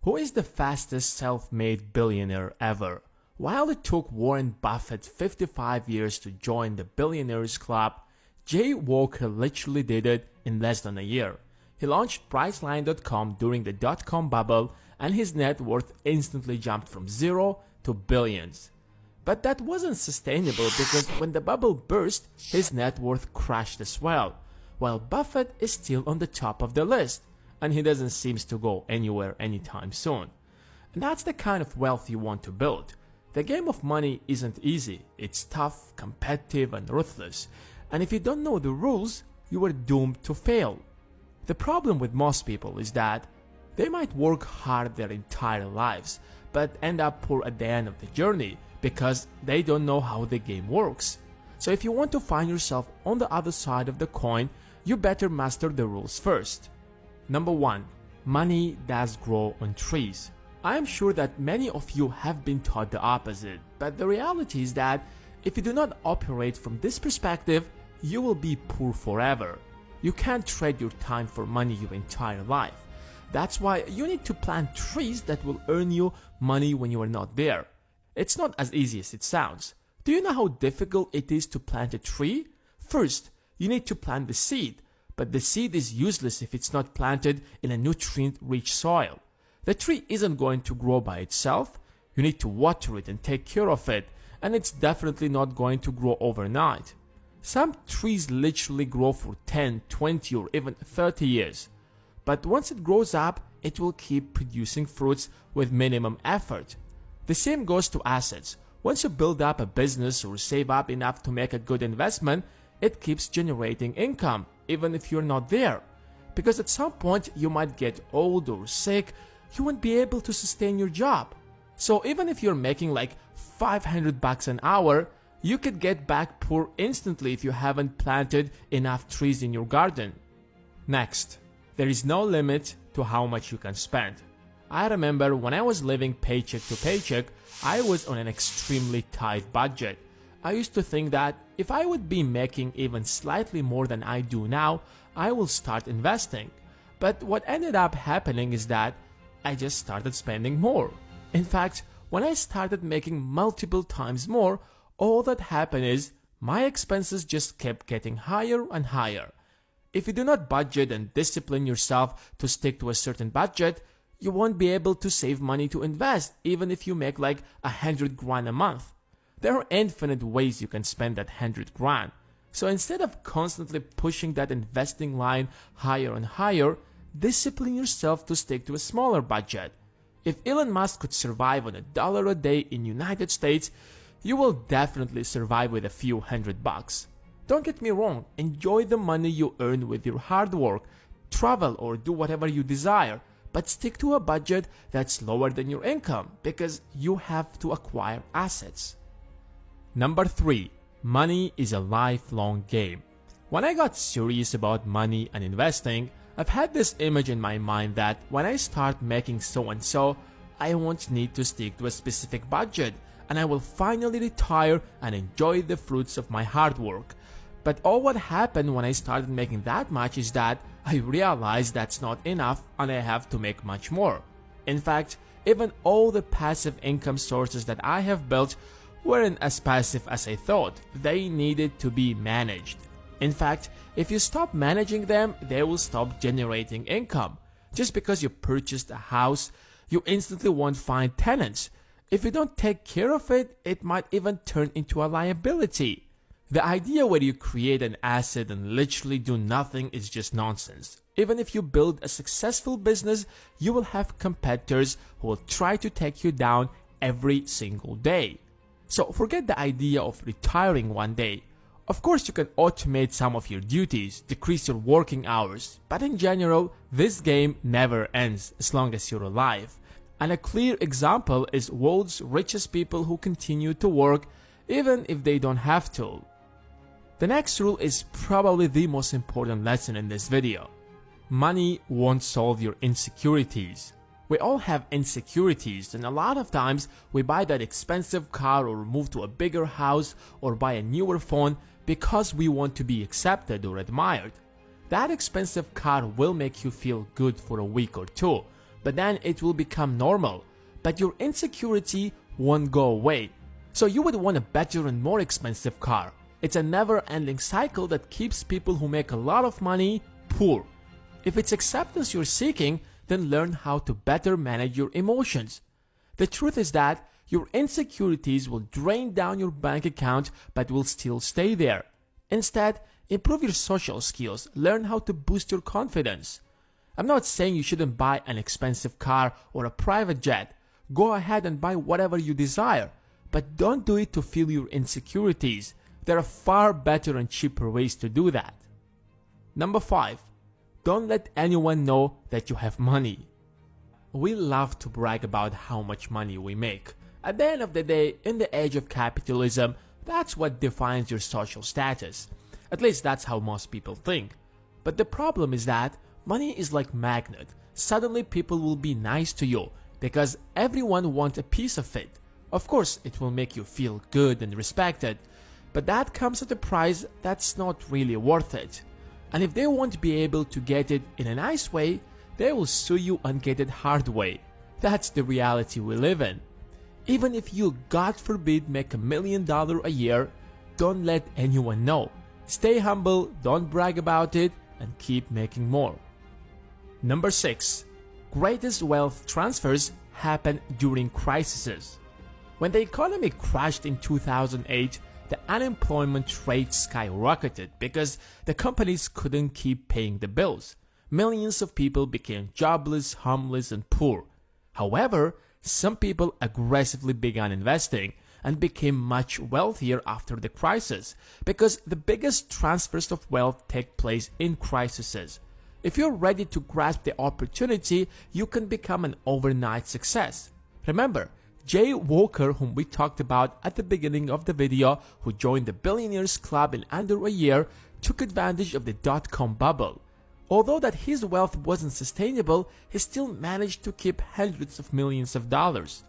Who is the fastest self-made billionaire ever? While it took Warren Buffett 55 years to join the Billionaires Club, Jay Walker literally did it in less than a year. He launched Priceline.com during the dot-com bubble, and his net worth instantly jumped from zero to billions. But that wasn't sustainable because when the bubble burst, his net worth crashed as well, while Buffett is still on the top of the list, and he doesn't seem to go anywhere anytime soon. And that's the kind of wealth you want to build. The game of money isn't easy. It's tough, competitive, and ruthless. And if you don't know the rules, you are doomed to fail. The problem with most people is that they might work hard their entire lives, but end up poor at the end of the journey because they don't know how the game works. So if you want to find yourself on the other side of the coin, you better master the rules first. Number 1. Money does grow on trees. I am sure that many of you have been taught the opposite, but the reality is that if you do not operate from this perspective, you will be poor forever. You can't trade your time for money your entire life. That's why you need to plant trees that will earn you money when you are not there. It's not as easy as it sounds. Do you know how difficult it is to plant a tree? First, you need to plant the seed, but the seed is useless if it's not planted in a nutrient-rich soil. The tree isn't going to grow by itself. You need to water it and take care of it, and it's definitely not going to grow overnight. Some trees literally grow for 10, 20, or even 30 years. But once it grows up, it will keep producing fruits with minimum effort. The same goes to assets. Once you build up a business or save up enough to make a good investment, it keeps generating income, even if you're not there. Because at some point, you might get old or sick, you won't be able to sustain your job. So even if you're making like $500 an hour, you could get back poor instantly if you haven't planted enough trees in your garden. Next, there is no limit to how much you can spend. I remember when I was living paycheck to paycheck, I was on an extremely tight budget. I used to think that if I would be making even slightly more than I do now, I will start investing. But what ended up happening is that I just started spending more. In fact, when I started making multiple times more, all that happened is my expenses just kept getting higher and higher. If you do not budget and discipline yourself to stick to a certain budget, you won't be able to save money to invest even if you make like $100,000 a month. There are infinite ways you can spend that $100,000. So instead of constantly pushing that investing line higher and higher, discipline yourself to stick to a smaller budget. If Elon Musk could survive on $1 a day in United States, you will definitely survive with a few $100. Don't get me wrong, enjoy the money you earn with your hard work, travel or do whatever you desire, but stick to a budget that's lower than your income because you have to acquire assets. Number 3. Money is a lifelong game. When I got serious about money and investing, I've had this image in my mind that when I start making so and so, I won't need to stick to a specific budget and I will finally retire and enjoy the fruits of my hard work. But all what happened when I started making that much is that I realized that's not enough and I have to make much more. In fact, even all the passive income sources that I have built weren't as passive as I thought. They needed to be managed. In fact, if you stop managing them, they will stop generating income. Just because you purchased a house, you instantly won't find tenants. If you don't take care of it, it might even turn into a liability. The idea where you create an asset and literally do nothing is just nonsense. Even if you build a successful business, you will have competitors who will try to take you down every single day. So forget the idea of retiring one day. Of course, you can automate some of your duties, decrease your working hours, but in general, this game never ends as long as you're alive. And a clear example is world's richest people who continue to work even if they don't have to. The next rule is probably the most important lesson in this video. Money won't solve your insecurities. We all have insecurities, and a lot of times we buy that expensive car or move to a bigger house or buy a newer phone because we want to be accepted or admired. That expensive car will make you feel good for a week or two, but then it will become normal. But your insecurity won't go away. So you would want a better and more expensive car. It's a never-ending cycle that keeps people who make a lot of money poor. If it's acceptance you're seeking, then learn how to better manage your emotions. The truth is that your insecurities will drain down your bank account but will still stay there. Instead, improve your social skills, learn how to boost your confidence. I'm not saying you shouldn't buy an expensive car or a private jet. Go ahead and buy whatever you desire, but don't do it to fill your insecurities. There are far better and cheaper ways to do that. Number 5. Don't let anyone know that you have money. We love to brag about how much money we make. At the end of the day, in the age of capitalism, that's what defines your social status. At least that's how most people think. But the problem is that money is like a magnet. Suddenly people will be nice to you because everyone wants a piece of it. Of course, it will make you feel good and respected, but that comes at a price that's not really worth it. And if they won't be able to get it in a nice way, they will sue you and get it hard way. That's the reality we live in. Even if you, God forbid, make $1 million a year, don't let anyone know. Stay humble, don't brag about it, and keep making more. Number 6. Greatest wealth transfers happen during crises. When the economy crashed in 2008, the unemployment rate skyrocketed because the companies couldn't keep paying the bills. Millions of people became jobless, homeless, and poor. However, some people aggressively began investing and became much wealthier after the crisis because the biggest transfers of wealth take place in crises. If you're ready to grasp the opportunity, you can become an overnight success. Remember, Jay Walker, whom we talked about at the beginning of the video, who joined the Billionaires Club in under a year, took advantage of the dot-com bubble. Although that his wealth wasn't sustainable, he still managed to keep hundreds of millions of dollars.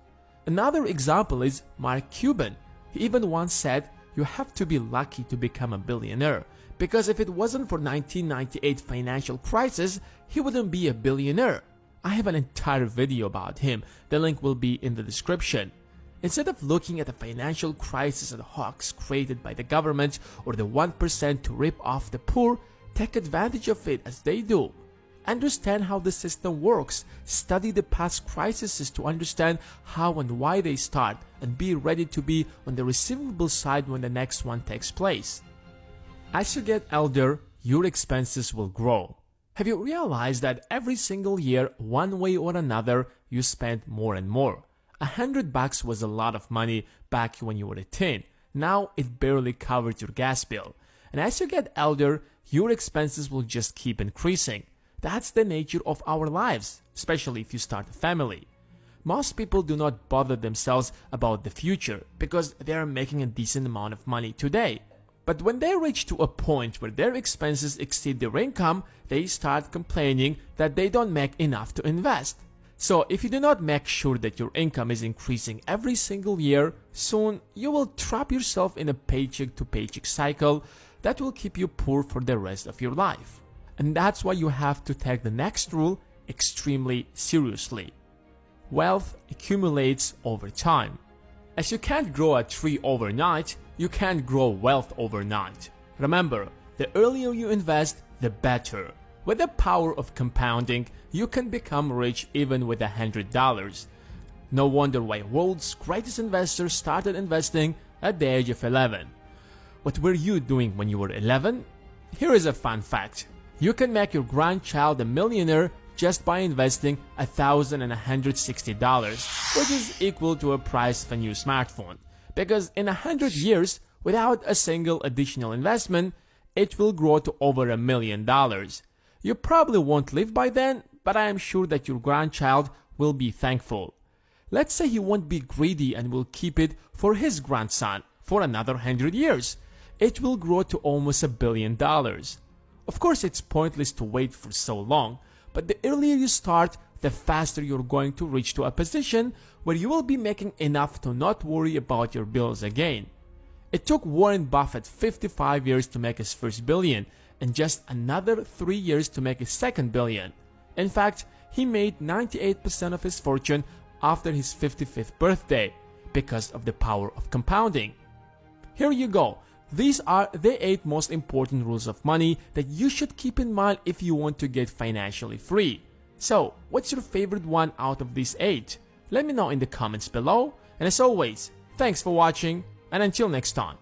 Another example is Mark Cuban. He even once said, "You have to be lucky to become a billionaire, because if it wasn't for 1998 financial crisis, he wouldn't be a billionaire." I have an entire video about him, the link will be in the description. Instead of looking at the financial crisis and hoax created by the government or the 1% to rip off the poor, take advantage of it as they do. Understand how the system works, study the past crises to understand how and why they start, and be ready to be on the receivable side when the next one takes place. As you get older, your expenses will grow. Have you realized that every single year, one way or another, you spend more and more? $100 was a lot of money back when you were a teen. Now it barely covers your gas bill. And as you get older, your expenses will just keep increasing. That's the nature of our lives, especially if you start a family. Most people do not bother themselves about the future because they are making a decent amount of money today. But when they reach to a point where their expenses exceed their income, they start complaining that they don't make enough to invest. So if you do not make sure that your income is increasing every single year, soon you will trap yourself in a paycheck to paycheck cycle that will keep you poor for the rest of your life. And that's why you have to take the next rule extremely seriously. Wealth accumulates over time. As you can't grow a tree overnight, you can't grow wealth overnight. Remember, the earlier you invest, the better. With the power of compounding, you can become rich even with $100. No wonder why world's greatest investors started investing at the age of 11. What were you doing when you were 11? Here is a fun fact. You can make your grandchild a millionaire just by investing $1,160, which is equal to a price of a new smartphone. Because in 100 years, without a single additional investment, it will grow to over $1 million. You probably won't live by then, but I am sure that your grandchild will be thankful. Let's say he won't be greedy and will keep it for his grandson for another 100 years. It will grow to almost $1 billion. Of course, it's pointless to wait for so long, but the earlier you start, the faster you're going to reach to a position where you will be making enough to not worry about your bills again. It took Warren Buffett 55 years to make his first billion and just another 3 years to make his second billion. In fact, he made 98% of his fortune after his 55th birthday because of the power of compounding. Here you go. These are the 8 most important rules of money that you should keep in mind if you want to get financially free. So, what's your favorite one out of these 8? Let me know in the comments below. And as always, thanks for watching, and until next time.